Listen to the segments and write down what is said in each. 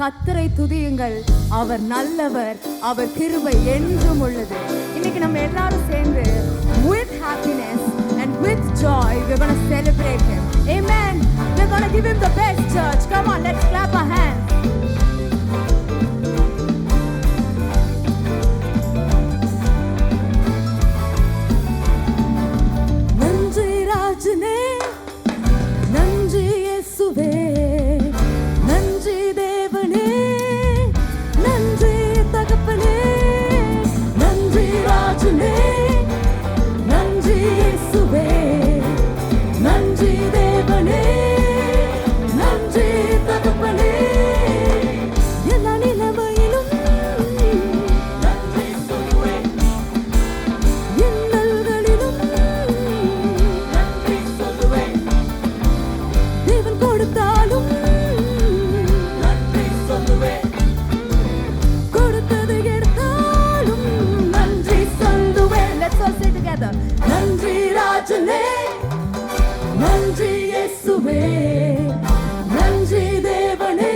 கர்த்தரை துதியுங்கள், அவர் நல்லவர், அவர் கிருபை என்றும் உள்ளது. இன்னைக்கு நம்ம எல்லாரும் சேர்ந்து with happiness and with joy we're going to celebrate him. Amen. We're going to give him the best, church. Come on, let's clap our hands. நன்றி இயேசுவே, நன்றி தேவனே, நன்றி தகப்பனே, நன்றி ராஜனே, நன்றி இயேசுவே, நன்றி தேவனே, நன்றி தகப்பனே. எல்லா நிலைமையிலும் நன்றி சொல்லுவேன், இன்னல்களிலும் நன்றி சொல்லுவேன், தேவன் கொடுத்தாலும் நன்றி சொல்லுவேன், கொடுத்தது எடுத்தாலும் நன்றி சொல்லுவேன். Let's all say together. நன்றி ராஜனே, நன்றி இயேசுவே, நன்றி தேவனே,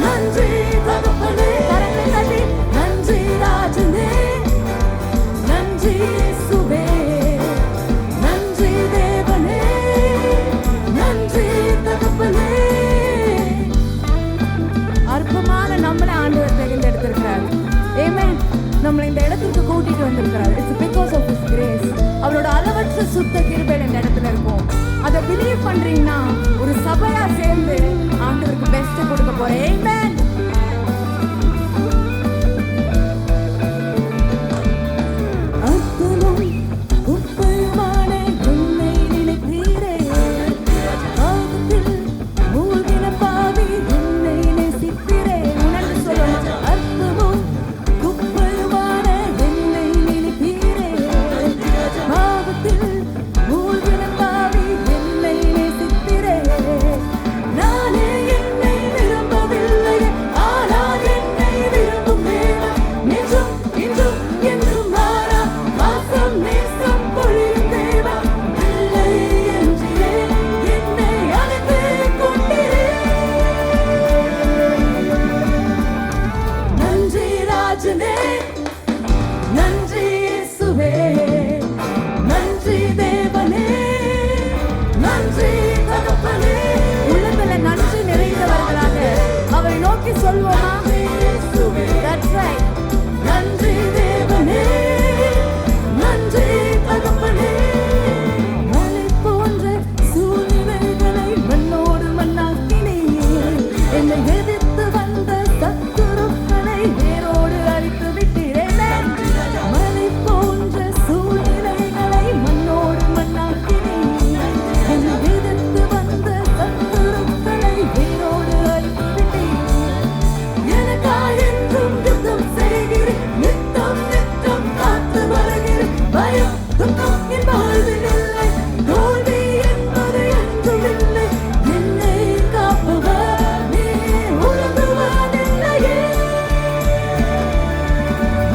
நன்றி தகப்பனே. கரங்களை தட்டி நன்றி ராஜனே, நன்றி இயேசுவே, நன்றி தேவனே, நன்றி தகப்பனே. அற்பமான நம்மளை ஆண்டவர் தேர்ந்தெடுத்திருக்கிறார். ஆமென். நம்மளை இந்த இடத்துக்கு கூட்டிட்டு வந்திருக்கிறார். It's because of his grace. அவரோட அளவற்ற சுத்த கிருபையில இந்த இடத்துல இருக்கும். அதை பிலீவ் பண்றீங்கன்னா ஒரு சபையா சேர்ந்து ஆண்டவருக்கு பெஸ்ட் கொடுக்க போறேன். ஆமென். அற்புதம் உப்பையுமான என்னை நினைத்தீரே, ஆபத்தில் மூழ்கின பாவி என்னை நேசித்தீரே. உணர்ந்து சொல்லணும். அற்புதம் உப்பையுமான என்னை நினைத்தீரே, ஆபத்தில் மூழ்கின பாவி என்னை நேசித்தீரே. நானே என்னை விரும்பவில்லை, ஆனால் என்னை விரும்பும் தேவன் நிஜம் இன்றும் என்றும் மாறா வாசம் நேசம் பொழியும் தேவன். இல்லை என்றே என்னை அழைத்துக் கொண்டீரே. நன்றி ராஜனே, நன்றி இயேசுவே, நன்றி தேவனே, நன்றி தகப்பனே. உள்ளத்துல நன்றி நிறைந்தவர்களாக அவரை நோக்கி சொல்வோமா? That's right. நன்றி தேவனே, நன்றி தகப்பனே. மலை போன்ற சூழ்நிலைகளை மண்ணோடு மண்ணாக்கினீர், என்னை எதிர்த்து வந்த சத்துருக்களை வேரோடு அழித்து விட்டீரே. மலை போன்ற சூழ்நிலைகளை மண்ணோடு மண்ணாக்கினீர், என்னை எதிர்த்து வந்த சத்துருக்களை வேரோடு அழித்து விட்டீர். எனக்காய் என்றும் யுத்தம் செய்கிறீர், நித்தம் நித்தம் காத்து வருகிறீர். பயம் துக்கம் என் வாழ்வில் இல்லை, தோல்வி என்பது என்றும் இல்லை. என்னை காப்பவர் நீர் உறங்குவதில்லையே.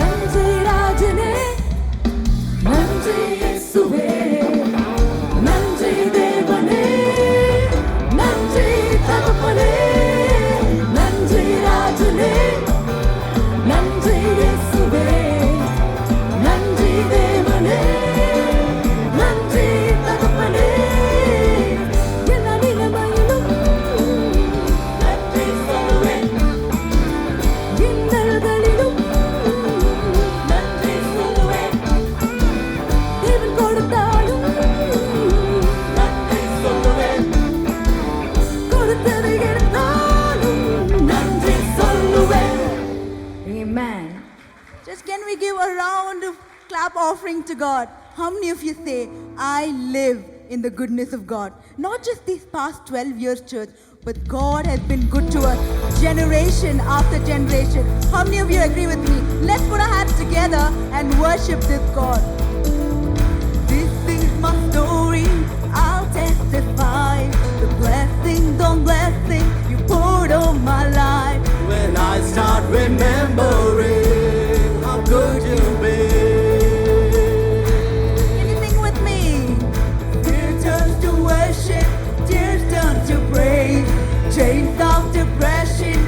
நன்றி ராஜனே, நன்றி இயேசுவே, நன்றி தேவனே, நன்றி தகப்பனே. நன்றி ராஜனே, நன்றி இயேசுவே, நன்றி தேவனே, நன்றி தகப்பனே. எல்லா நிலைமையிலும் நன்றி சொல்லுவேன், இன்னல்களிலும் நன்றி சொல்லுவேன், தேவன் கொடுத்தாலும் நன்றி சொல்லுவேன், கொடுத்ததை எடுத்தாலும் நன்றி சொல்லுவேன். Amen. Just can we give a round of clap offering to God? How many of you say, I live in the goodness of God? Not just these past 12 years, church, but God has been good to us generation after generation. How many of you agree with me? Let's put our hands together and worship this God. This is my story, I'll testify the blessings on blessings you poured on my life. When I start remembering how good you've been. Can you sing with me? Tears turn to worship, tears turn to praise, chains of depression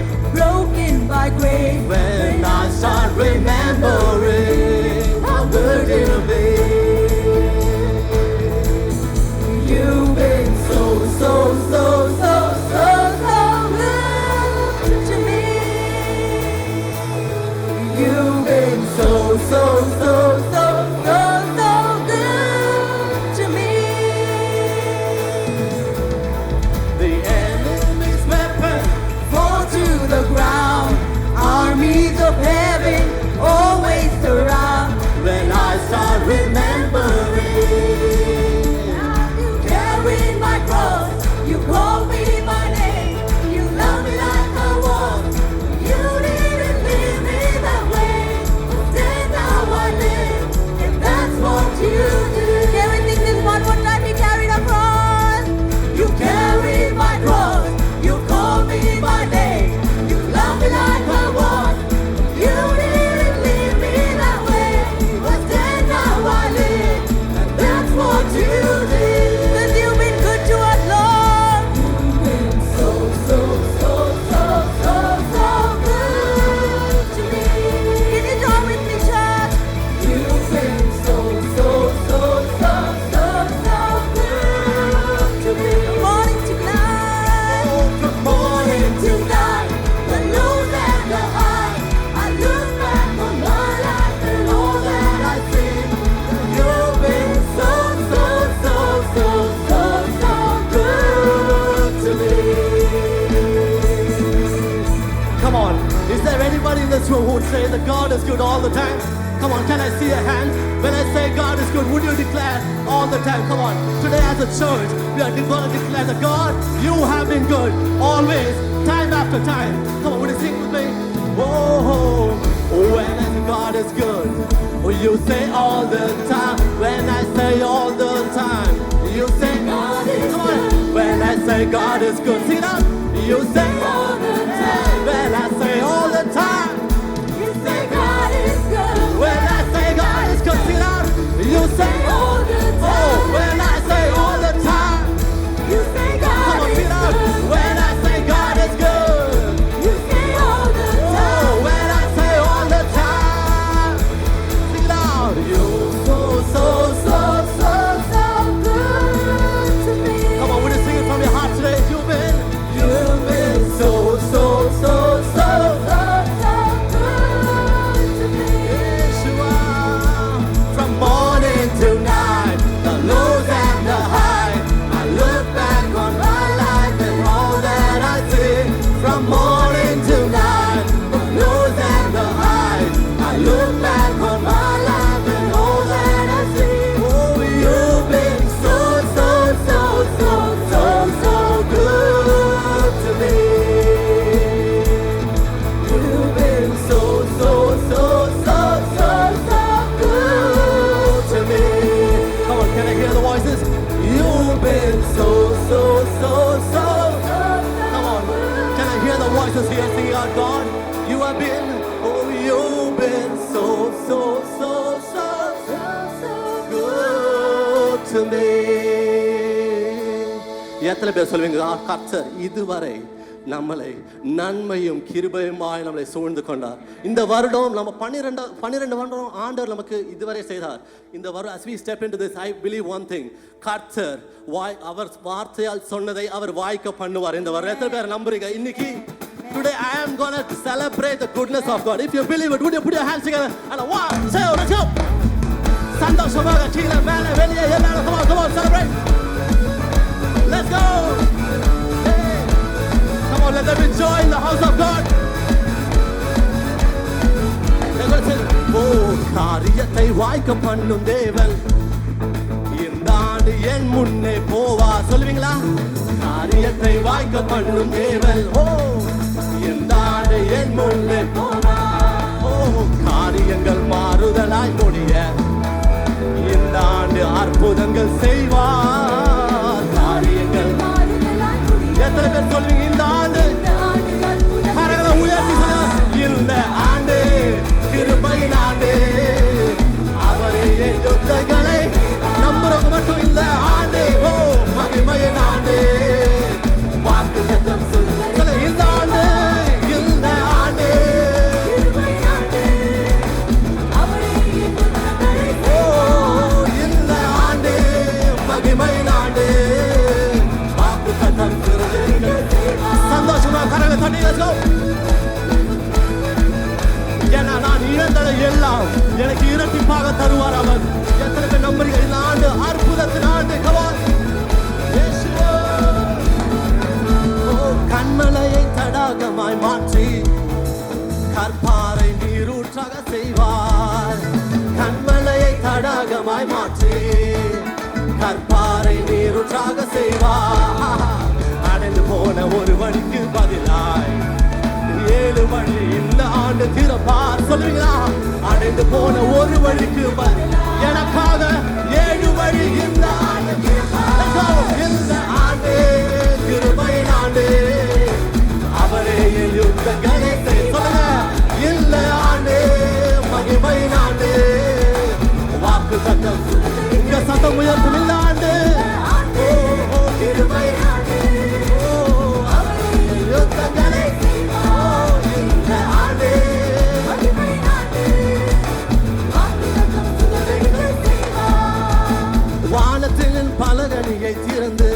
Come on. Is there anybody in this room who would say that God is good all the time? Come on, can I see a hand? When I say God is good, would you declare all the time? Come on. Today as a church, we are going to declare that God, you have been good always, time after time. Come on, would you sing with me? Oh, when I say God is good, oh, you say all the time. When I say all the time, you say God is good. When I say God is good, sing it out. You say all the time. When I say all the time, you say God is good. When I say God is good, sing it out. You say all the time. Oh, when I say all the time, you say God is good. When I say God is good, you say all the time. Oh, when I say all the time, sing it out. You're so good to me. Come on, would you sing it from your heart today? You've been so good to me. Yeshua, from morning to night, the lows and the highs. I look back on my life and all that I see. From morning to night, the lows and the highs. I look back on my life and all that I see. Oh, you've been so good to me. You've been so good to me. Come on, can I hear the voices? You've been so. Come on, can I hear the voices here singing out, God? You have been, oh, you've been so good to me. எத்தனை பேர் சொல்லுவீங்க கர்த்தர் இதுவரை நம்மளை நன்மையும் கிருபையுமாய் நம்மளை சூழ்ந்து கொண்டார். இந்த வருடம் நம்ம 12 வருடம் ஆண்டவர் நமக்கு இதுவரை செய்தார். இந்த வருடம் as we step into this, I believe one thing, கர்த்தர் அவர் வார்த்தையால் சொன்னதை அவர் வாய்க்க பண்ணுவார். இந்த வருடம் எத்தனை பேர் நம்புறீங்க? இன்னைக்கு today I am going to celebrate the goodness of God. If you believe it, would you put your hands together and 1, 2, let's go. சந்தோஷமாக கீழே மேலே வெளியே எல்லாரும் come on celebrate. Let's go. Hey. Come on, let there be joy in the house of God. They're going to say, oh, காரியத்தை வாய்க்க பண்ணும் தேவன் இந்த ஆண்டு என் முன்னே போவா. சொல்லுவீங்களா? காரியத்தை வாய்க்க பண்ணும் தேவன், ஓ, இந்த ஆண்டு என் முன்னே போவா. ஓ, காரியங்கள் மாறுதலாய் முடிய இந்த ஆண்டு அற்புதங்கள் செய்வார். காரியங்கள் எத்தனை பேர் சொல்வீங்க இந்த ஆண்டு கரங்களை உயர்த்தி சொல்லுங்க, இந்த ஆண்டு கிருபையின் ஆண்டு, அவரே என் யுத்தங்களை நம்புறவங்க மட்டும் இந்த ஆண்டு, ஓ, மகிமையின் ஆண்டு, வாக்கு சத்தம் சொல்லுங்க இந்த ஆண்டு, இந்த ஆண்டு, ஓ, இந்த ஆண்டு மகிமையின் ஆண்டு, வாக்கு சத்தம் சொல்லுங்க. சந்தோஷமா கரங்களை தட்டி let's go. ஏன்னா நான் இழந்ததை எல்லாம் எனக்கு இரட்டிப்பாக தருவார் அவர். எத்தனை பேர் நம்புறீங்க இந்த ஆண்டு அற்புதத்தின் ஆண்டு? Come on. இயேசுவே. ஓ, கண்மலையை தடாகமாய் மாற்றி கற்பாறை நீரூற்றாக செய்வார். கண்மலையை தடாகமாய் மாற்றி கற்பாறை நீரூற்றாக செய்வார். அடைந்து போன ஒரு வழிக்கு பதிலாய் 7 வழி இந்த ஆண்டு திறப்பார். சொல்லுவீங்களா? அடைந்து போன ஒரு வழிக்கு எனக்காக 7 வழி இந்த ஆண்டு திறப்பார். இந்த ஆண்டு கிருபையின் ஆண்டு, அவரே என் யுத்தங்களை சொல்லுங்க. இந்த ஆண்டு மகிமையின் ஆண்டு, வாக்கு சத்தம் இங்க சத்தம் உயர்த்தும் இந்த ஆண்டு, ஓ, கிருபையின் ஆண்டு, ஓ, அவரே என் யுத்தங்களை வானத்தின் பலகணியை திறந்து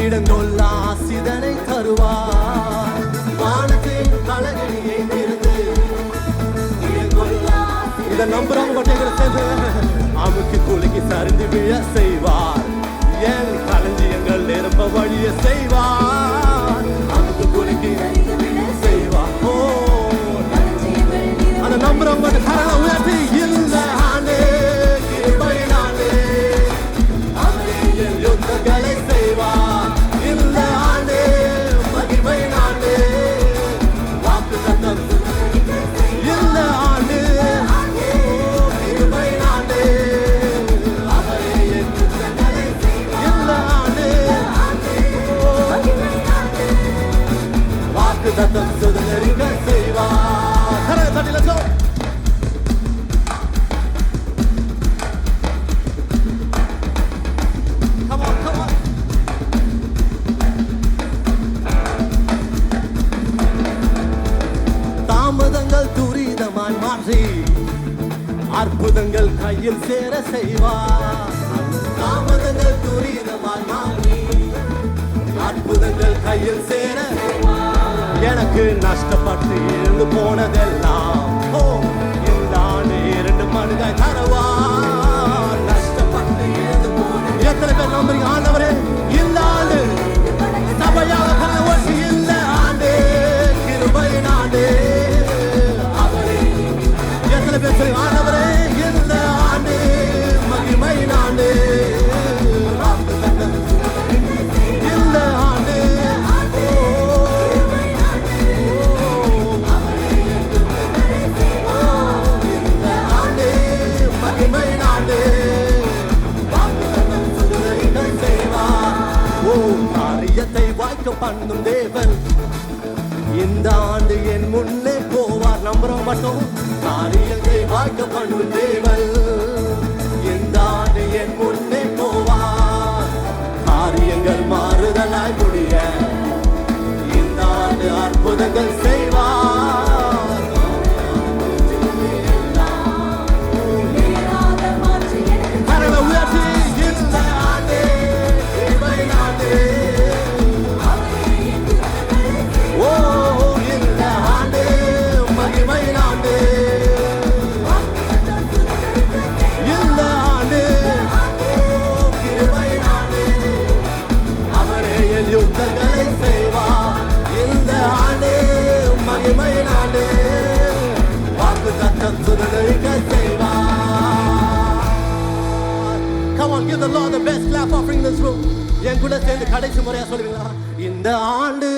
இடங்கொள்ளா ஆசிதனை தருவார். வானத்தின் பலகணியை திறந்து இடங்கொள்ளா, இதை நம்புறவங்க மட்டும் சேர்ந்து அமுக்கி குலுக்கி சரிந்து விழ செய்வார். என் களஞ்சியங்கள் நிரம்ப வழிய செய்வார். அமுக்கி குலுக்கி செய்வார். வாக்கு தத்தம் சுதந்திரிக்க செய்வார். கரங்களை தட்டி let's go. Come on, come on. தாமதங்கள் துரிதமாய் மாற்றி அற்புதங்கள் கையில் சேர செய்வார். தாமதங்கள் துரிதமாய் மாற்றி அற்புதங்கள் கையில் சேர எனக்கு நஷ்டப்பட்டு இருந்து போனதெல்லாம் இந்த ஆண்டு 2 மடங்காய் தரவா. நஷ்டப்பட்டு இருந்து போன எத்தனை பேர் நம்புறீங்க ஆண்டவரே இந்த ஆண்டு சபையாக கனவசி இந்த ஆண்டு கிருபையின் ஆண்டு அவரே. எத்தனை பேர் சொல்லி ஆண்டவரே இந்த ஆண்டு மகிமையின் ஆண்டு இந்த ஆண்டு இந்த ஆண்டு மகிமையின் ஆண்டு செய்வார். காரியத்தை வாய்க்க பண்ணும் தேவன் இந்த ஆண்டு என் முன்னே போவார். நம்புறோம் மட்டும் காரியத்தை வாய்க்க பண்ணும் தேவன் இந்த ஆண்டு என் முன்னே போவார். காரியங்கள் மாறுதலாய் முடிய இந்த ஆண்டு அற்புதங்கள் செய்வார். கரங்களை உயர்த்தி இந்த ஆண்டு கிருபையின் ஆண்டு இந்த ஆண்டு மகிமையின் ஆண்டு இந்த ஆண்டு கிருபையின் ஆண்டு அவரே என் யுத்தங்களை செய்வார். இந்த ஆண்டு மகிமையின் ஆண்டு வாக்கு தத்தம் சுதந்திரிக்க செய்வார். Come on, give the Lord the best clap offering in this room. என் கூட சேர்ந்து கடைசி முறையா சொல்லுவீங்களா? இந்த ஆண்டு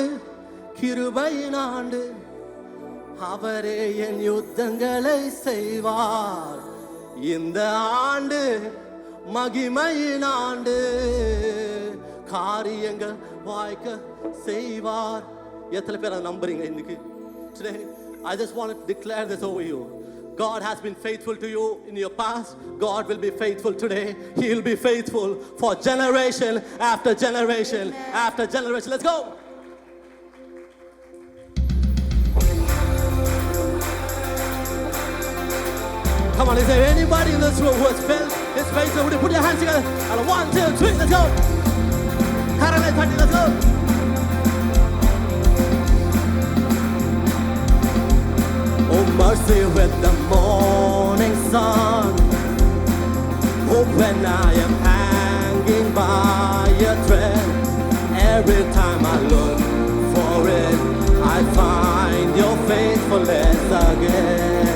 கிருபையின் ஆண்டு அவரே என் யுத்தங்களை செய்வார். இந்த ஆண்டு மகிமையின் ஆண்டு காரியங்கள் வாய்க்க செய்வார். எத்தனை பேர் அதை நம்புறீங்க இன்னைக்கு? Today I just want to declare this over you. God has been faithful to you in your past. God will be faithful today. He will be faithful for generation after generation after generation. Let's go. Come on, is there anybody in this room who has felt his faith? Would you put your hands together? And 1, 2, 3, let's go. Karalai thatti, let's go. Oh, mercy with the morning sun. Oh, when I am hanging by a thread, every time I look for it, I find your faithfulness again.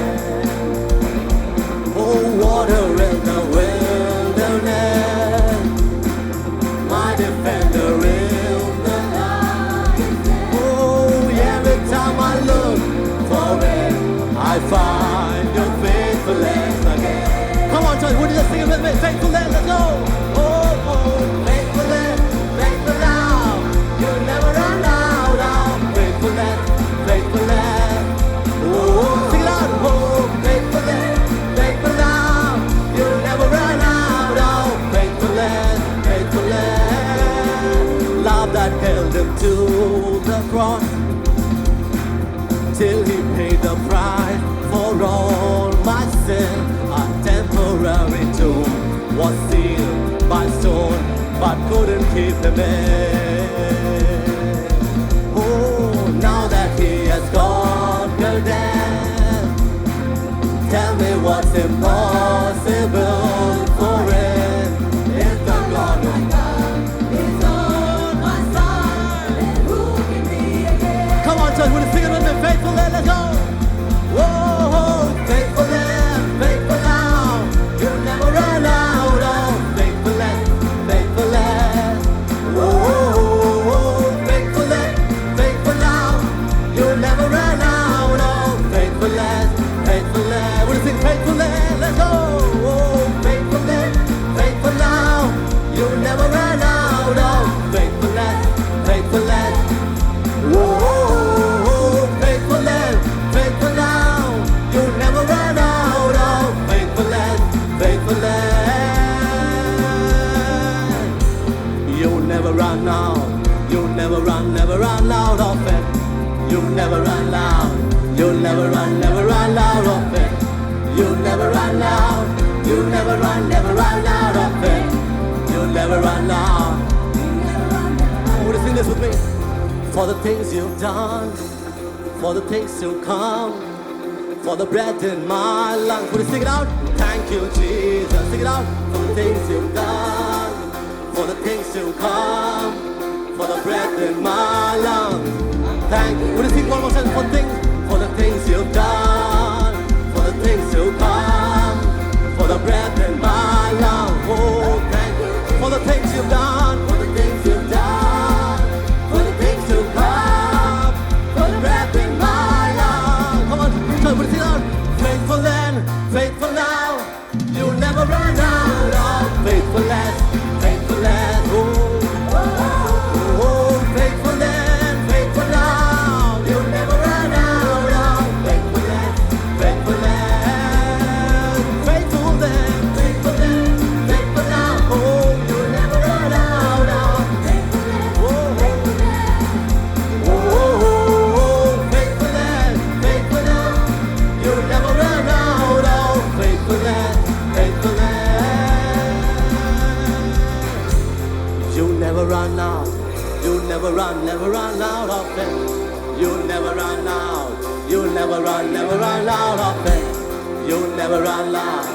Oh, water in the wilderness, my defender in the night. Oh, every time I look for it, I find your faithfulness again. Come on, church, would you just sing it with me? Faithfulness, let's go. Oh, faithfulness, faithful now. You never run out of faithfulness, faithfulness. Oh, sing it out. Oh, faithfulness, faithful now. You never run out of faithfulness, faithfulness. Love that held him to the cross till he paid the price for all my sin. A temporary tomb was sealed by stone, but couldn't keep him in. Oh, now that he has conquered death, tell me what's impossible for him. If the God of God is on my side, then who can be against? Come on, church, will you sing it with me? Faithful, let's go. Whoa, faithfulness, faithful now. You never run out of faithfulness, faithfulness. Whoa. You'll never run out. You'll never run out of it. You'll never run out. You'll never run out of it. You'll never run out. Would you sing this with me? For the things you've done, for the things to come, for the breath in my lungs. Would you sing it out? Thank you, Jesus. Sing it out. For the things you've done, for the things to come, for the breath in my lungs. Thank you. Would you sing one more time? For the things you've done, for the things to come, for the breath in my lungs. Oh, thank you. For the things you've done, for the things you've done, for the things to come, for the breath in my lungs. Come on, so would you sing out? Faithful then, faithful now, you'll never run out of faithfulness, faithfulness. Oh, oh, faithful then, faithful now, you'll never run out of faithfulness, faithfulness. Faithful then, faithful now, oh, you'll never run out of faithfulness, oh, oh, oh, faithfulness, faithful now, you'll never run out of faithfulness, faithfulness. You'll never run out. You'll never run out of it. You'll never run out. You'll never run out of it. You'll never run out.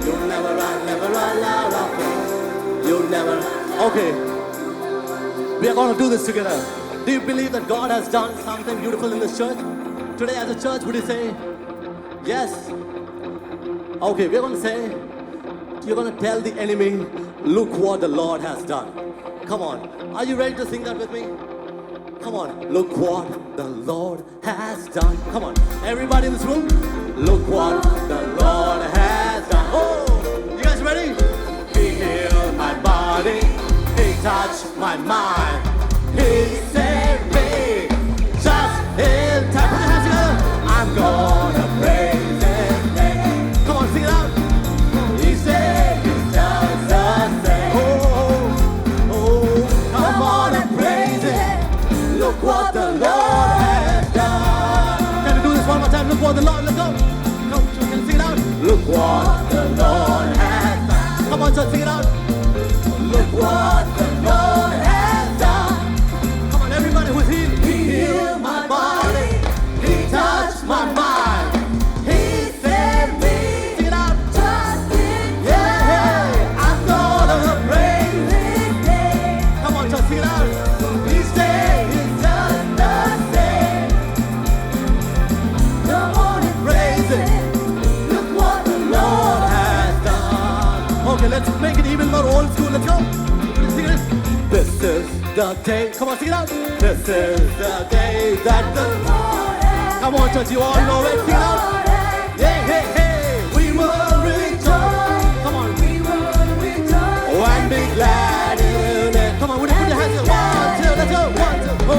You'll never run out of it. You'll never. Okay. We are going to do this together. Do you believe that God has done something beautiful in this church? Today as a church, would you say yes? Okay, we're going to say, you're going to tell the enemy, look what the Lord has done. Come on. Are you ready to sing that with me? Come on. Look what the Lord has done. Come on. Everybody in this room, look what the Lord has done. Oh, you guys ready? He healed my body. He touched my mind. He saved me just in time. Put your hands together. I'm gonna praise His name. Come on, sing it out. He said He's just the same. Oh, come on and praise Him. Look what the Lord has done. Can we do this one more time? Look what the Lord. Let's go. Come, can you sing it out? Look what the Lord has done. Come on, church, sing it out. Look what the Lord has done. Come on, everybody who's healed. He healed my body. He touched my mind. He saved me. Sing it out. Just in Yeah, I'm gonna praise His name. Come on, church, sing it out. He said He's just the same. Come on and praise Him. Look what the Lord has done. Okay, let's make it even more old school. Let's go. Sing it. This is the day. Come on, sing it out. This is the day that the Lord has. Come on, church, you all know it. Sing it out. Hey, hey, hey. We will rejoice. Come on. We will rejoice. Oh, and be glad in it. Come on, would you put your hands up? 1, 2, let's go. 1, 2, oh.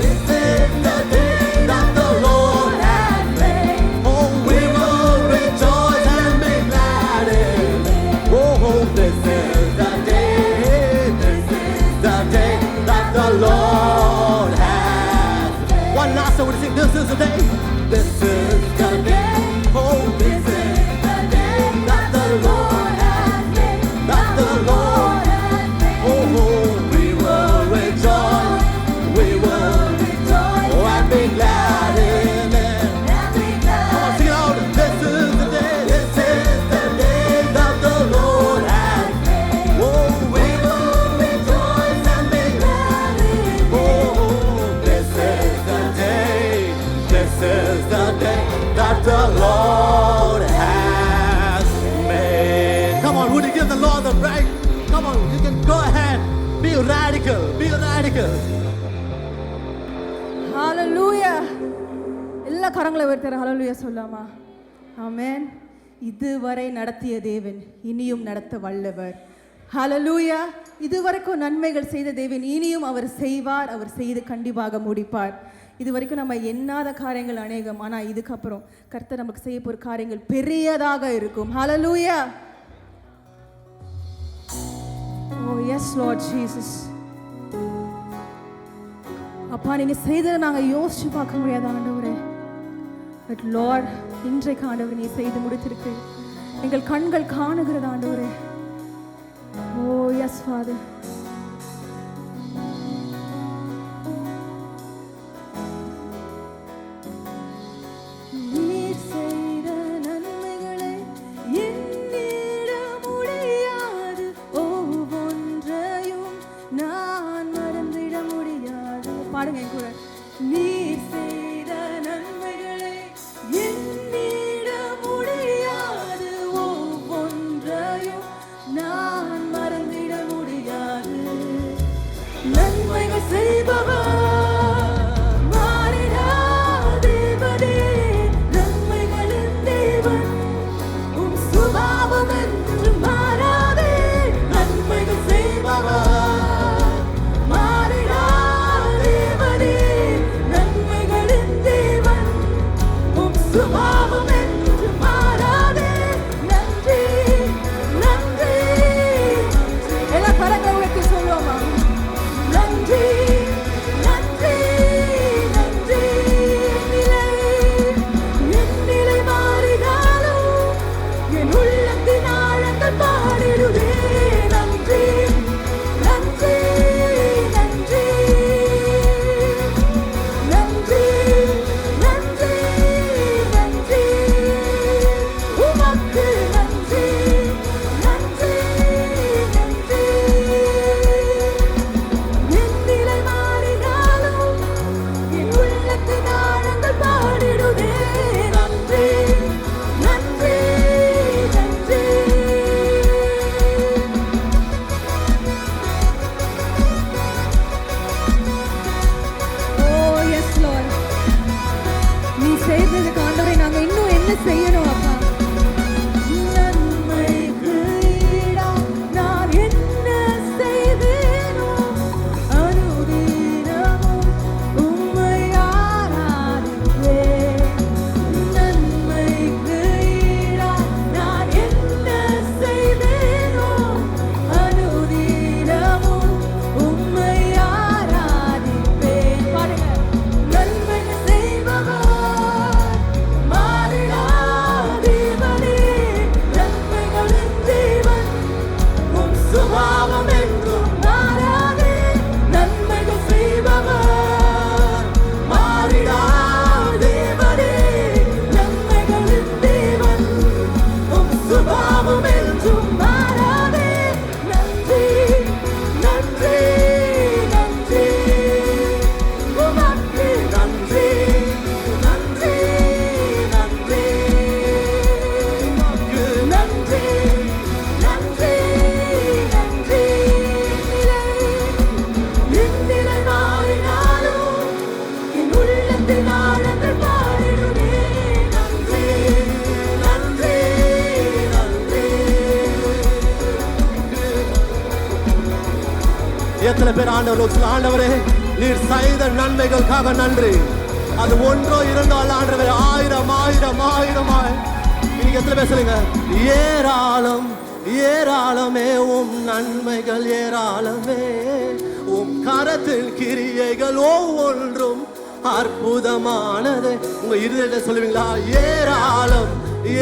This is the day that the Lord has made. Oh, we will rejoice and be glad in it. Oh, this is the day. This is the day that the Lord has. One last time, would you sing? This is the day. This is the day. Oh, this is the day that the Lord has made. That the Lord has made. Oh, we will rejoice. We will rejoice. Oh, and be glad in it. Come on, sing it out. This is the day. This is the day that the Lord has made. Oh, we will rejoice and be glad in it. Oh, this is the day. This is the day that the Lord has made. Come on, would you give the Lord the praise? Come on, you can go ahead. Be radical. Be radical. ஹalleluya. எல்லா கரங்களை உயர்த்தி ஹalleluya சொல்லாமா? ஆமென். இதுவரை நடத்திய தேவன் இனியும் நடத்த வல்லவர். ஹalleluya. இதுவரைக்கும் நன்மைகள் செய்த தேவன் இனியும் அவர் செய்வார். அவர் செய்து கண்டிப்பாக முடிப்பார். இதுவரைக்கும் நம்ம எண்ணாத காரியங்கள் அநேகம். ஆனால் இதுக்கப்புறம் கர்த்தர் நமக்கு செய்ய போகிற காரியங்கள் பெரியதாக இருக்கும். ஹalleluya. Oh yes Lord Jesus. அப்பா நீங்க செய்ததை நாங்க யோசிச்சு பார்க்க முடியாத ஆண்டவரே. பட் லார்ட், இன்றைக்கு ஆண்டவர் நீ செய்து முடித்திருக்கு. எங்கள் கண்கள் காணுகிறது ஆண்டவரே. ஓ எஸ் ஃபாதர். பாடுங்க என் கூட. நீர் செய்த நன்மைகளை எண்ணிட முடியாது, ஒவ்வொன்றையும் நான் மறந்திட முடியாது. நன்மைகள் செய்பவர் மாறிடா தேவனே, நன்மைகளின் தேவன் உம் சுபாவம் என்று மாறாதே. நன்மைகள் செய்பவர் சுபாவம் என்று மாறாதே. நன்றி நன்றி. எல்லா கரங்களை உயர்த்தி சொல்லுவோமா? நன்றி நன்றி நன்றி. என் நிலை மாறினாலும் என் உள்ளத்தின் ஆழங்கள் பாடிடுதே. நன்றி நன்றி நன்றி நன்றி. செய்ததுக்கு ஆண்டவரே நாங்க இன்னும் என்ன செய்யணும் அப்பா? நன்மைக்கு ஈடா நான் என்ன செய்தேனோ, அனுதினமும் உம்மை ஆராதிப்பேன். நன்மைக்கு ஈடா நான் என்ன செய்தேனோ, அனுதினமும் உம்மை ஆராதிப்பேன். பாருங்க. நன்மைகள் செய்பவர் சுபாவம் என்றும் மாறாதே. நன்மைகள் செய்பவர் மாறிடா தேவனே, நன்மைகளின் தேவன் உம் சுபாவம் என்றும் மாறாதே. நன்றி நன்றி நன்றி. உமக்கு நன்றி நன்றி நன்றி. உமக்கு நன்றி நன்றி. எத்தனை பேர் ஆண்டவர் ஆண்டவரே நீர் செய்த நன்மைகளுக்காக நன்றி. அது ஒன்றோ இரண்டோ அல்ல ஆண்டவரே, ஆயிரம் ஆயிரம் ஆயிரமாய். நீங்க எத்தனை பேர் சொல்லுங்க? ஏராளம் ஏராளமே உம் நன்மைகள், ஏராளமே உம் கரத்தில் கிரியைகள் ஒவ்வொன்றும் அற்புதமானது. உங்க இருதயத்தை சொல்லுவீங்களா? ஏராளம்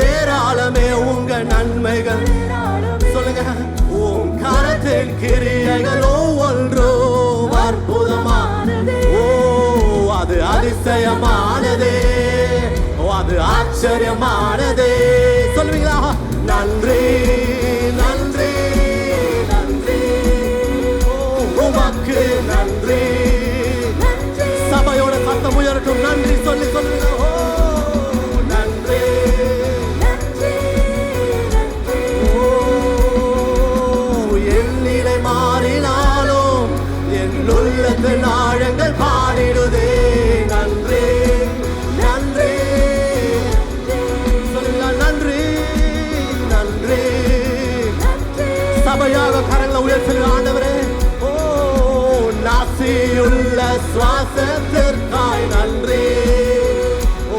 ஏராளமே உங்க நன்மைகள். சொல்லுங்க. உம் கரத்தில் கிரியைகள் ஒவ்வொன்றும் அற்புதமானது. ஓ அது அதிசயமானதே, அது ஆச்சரியமானதே. சொல்லுவீங்களா? நன்றி நன்றி நன்றி. உமக்கு நன்றி. சபையோட சத்தம் உயரட்டும். நன்றி சொல்லி சொல்லுங்க. ஓ நன்றி நன்றி நன்றி. ஓ என் நிலை மாறினாலும் என் உள்ளத்தின் ஆழங்கள் பாடிடுதே. நன்றி நன்றி. சொல்லுங்க. நன்றி நன்றி. சபையாக கரங்களை உயர்த்துங்க. ஆண்டவரே ஓ நாசியுள்ள சுவாசத்திற்காய் நன்றி.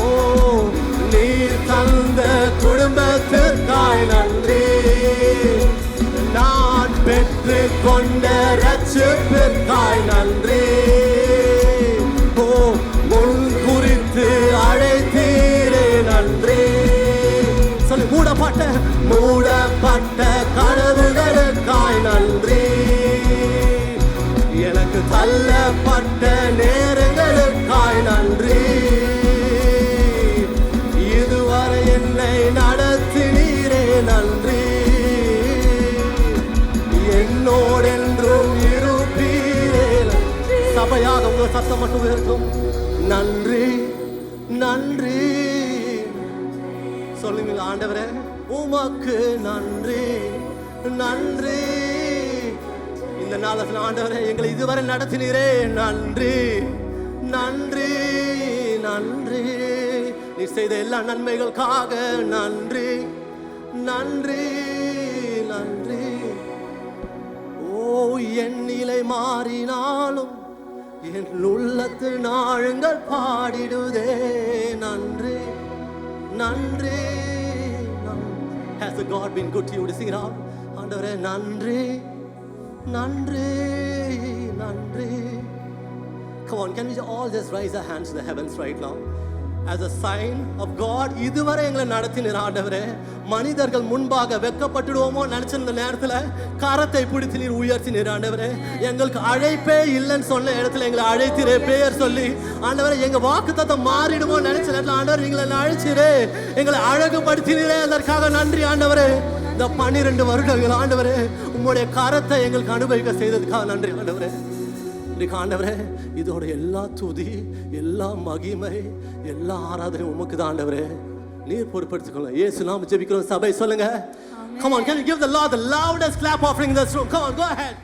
ஓ நீர் தந்த குடும்பத்திற்காய் நன்றி. நான் பெற்று கொண்ட ரட்சிப்பிற்காய் நன்றி. மாட்டேன். மூடப்பட்ட கனவுகளுக்காய் நன்றி. எனக்கு தள்ளப்பட்ட நேரங்களுக்காய் நன்றி. இதுவரை என்னை நடத்தினீரே நன்றி. என்னோடென்றும் இருப்பீரே. சபையாக உங்க சத்தம் மட்டும் இருக்கும். நன்றி நன்றி சொல்லுங்க ஆண்டவரே, உமக்கு நன்றி நன்றி. இந்த நாளத்தில் ஆண்டவரே எங்களை இதுவரை நடத்தினீரே நன்றி நன்றி நன்றி. நீ செய்த எல்லா நன்மைகளுக்காக நன்றி நன்றி நன்றி. ஓ, என் நிலை மாறினாலும் என் உள்ளத்து நாளுங்கள் பாடிடுதே நன்றி நன்றி. Has the God been good to you? Sing it out. ஆண்டவரே நன்றி நன்றி நன்றி. Come on, can we all just raise our hands to the heavens right now as a sign of God? இதுவரை எங்களை நடத்தினீர் ஆண்டவரே. மனிதர்கள் முன்பாக வெட்கப்பட்டுடுவோமோ நினைச்சிருந்த நேரத்துல கரத்தை பிடித்து நீர் உயர்த்தினீர் ஆண்டவரே. எங்களுக்கு அழைப்பே இல்லைன்னு சொன்ன இடத்துல எங்களை அழைத்தீரே பெயர் சொல்லி ஆண்டவரே. எங்க வாக்குத்தத்தம் மாறிடுமோ நினைச்ச நேரத்துல ஆண்டவர் எங்களை அழைச்சிரே, எங்களை அழகுபடுத்தினீரே. அதற்காக நன்றி ஆண்டவரே. இந்த 12 வருடங்கள் ஆண்டவரே உங்களுடைய கரத்தை எங்களுக்கு அனுபவிக்க செய்ததுக்காக நன்றி ஆண்டவரே. இன்றைக்கு ஆண்டவரே இதோட எல்லா துதி, எல்லா மகிமை, எல்லா ஆராதனை உமக்கு தான் ஆண்டவரே. நீர் பொறுப்படுத்திக்கொள்ள இயேசு நாம ஜெபிக்கிறோம். சபை சொல்லுங்க. Come on, can you give the Lord the loudest clap offering in this room? Come on, go ahead.